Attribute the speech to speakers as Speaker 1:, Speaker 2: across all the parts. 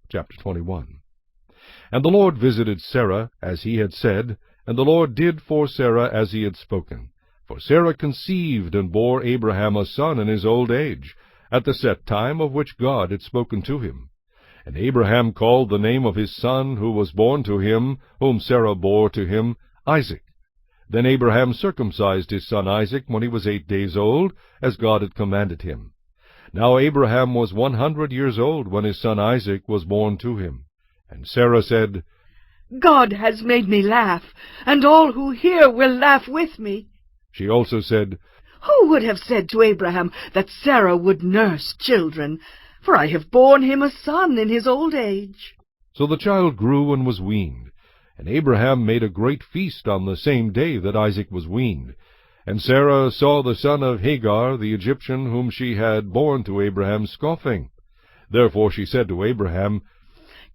Speaker 1: chapter 21. And the Lord visited Sarah, as he had said, and the Lord did for Sarah as he had spoken. For Sarah conceived and bore Abraham a son in his old age, at the set time of which God had spoken to him. And Abraham called the name of his son who was born to him, whom Sarah bore to him, Isaac. Then Abraham circumcised his son Isaac when he was 8 days old, as God had commanded him. Now Abraham was 100 years old when his son Isaac was born to him. And Sarah said,
Speaker 2: God has made me laugh, and all who hear will laugh with me.
Speaker 1: She also said,
Speaker 2: Who would have said to Abraham that Sarah would nurse children? For I have borne him a son in his old age.
Speaker 1: So the child grew and was weaned. And Abraham made a great feast on the same day that Isaac was weaned. And Sarah saw the son of Hagar, the Egyptian, whom she had borne to Abraham, scoffing. Therefore she said to Abraham,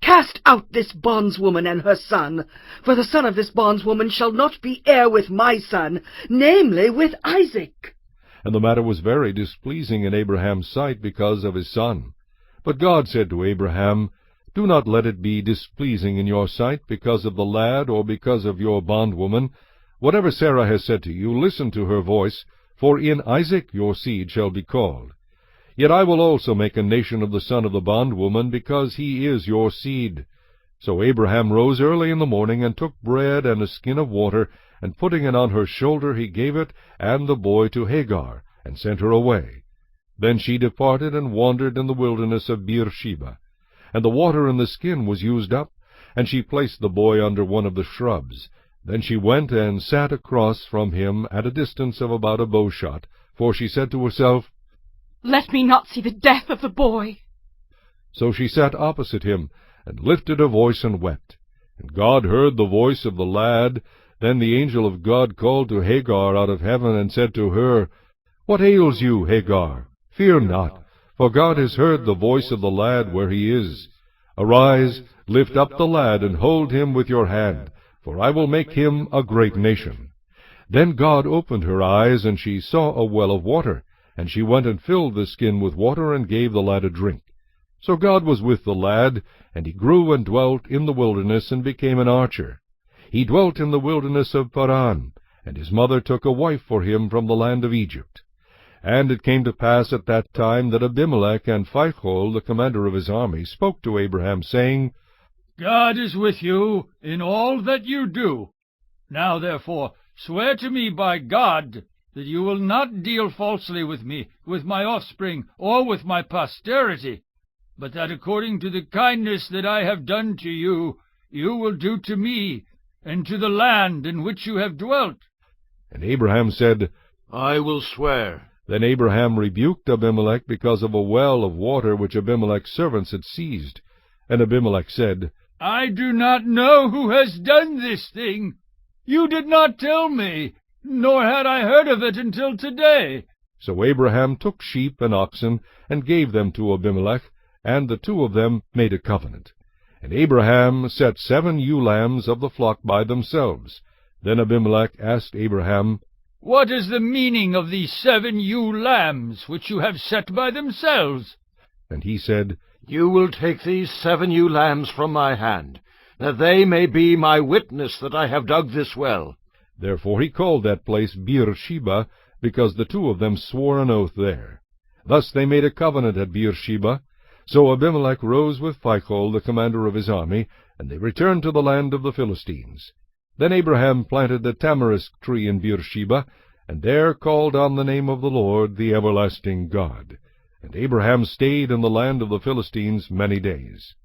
Speaker 2: Cast out this bondswoman and her son, for the son of this bondswoman shall not be heir with my son, namely with Isaac.
Speaker 1: And the matter was very displeasing in Abraham's sight because of his son. But God said to Abraham, Do not let it be displeasing in your sight because of the lad or because of your bondwoman. Whatever Sarah has said to you, listen to her voice, for in Isaac your seed shall be called. Yet I will also make a nation of the son of the bondwoman, because he is your seed. So Abraham rose early in the morning, and took bread and a skin of water, and putting it on her shoulder, he gave it and the boy to Hagar, and sent her away. Then she departed and wandered in the wilderness of Beersheba. And the water in the skin was used up, and she placed the boy under one of the shrubs. Then she went and sat across from him at a distance of about a bowshot, for she said to herself,
Speaker 3: Let me not see the death of the boy.
Speaker 1: So she sat opposite him, and lifted her voice and wept. And God heard the voice of the lad. Then the angel of God called to Hagar out of heaven, and said to her, What ails you, Hagar? Fear not, for God has heard the voice of the lad where he is. Arise, lift up the lad, and hold him with your hand, for I will make him a great nation. Then God opened her eyes, and she saw a well of water. And she went and filled the skin with water, and gave the lad a drink. So God was with the lad, and he grew and dwelt in the wilderness, and became an archer. He dwelt in the wilderness of Paran, and his mother took a wife for him from the land of Egypt. And it came to pass at that time that Abimelech and Phicol, the commander of his army, spoke to Abraham, saying,
Speaker 4: God is with you in all that you do. Now therefore swear to me by God that you will not deal falsely with me, with my offspring, or with my posterity, but that according to the kindness that I have done to you, you will do to me, and to the land in which you have dwelt.
Speaker 1: And Abraham said,
Speaker 5: I will swear.
Speaker 1: Then Abraham rebuked Abimelech because of a well of water which Abimelech's servants had seized. And Abimelech said,
Speaker 4: I do not know who has done this thing. You did not tell me, nor had I heard of it until today.
Speaker 1: So Abraham took sheep and oxen, and gave them to Abimelech, and the two of them made a covenant. And Abraham set 7 ewe lambs of the flock by themselves. Then Abimelech asked Abraham,
Speaker 4: What is the meaning of these 7 ewe lambs which you have set by themselves?
Speaker 1: And he said,
Speaker 5: You will take these 7 ewe lambs from my hand, that they may be my witness that I have dug this well.
Speaker 1: Therefore he called that place Beersheba, because the two of them swore an oath there. Thus they made a covenant at Beersheba. So Abimelech rose with Phicol, the commander of his army, and they returned to the land of the Philistines. Then Abraham planted a tamarisk tree in Beersheba, and there called on the name of the Lord, the everlasting God. And Abraham stayed in the land of the Philistines many days.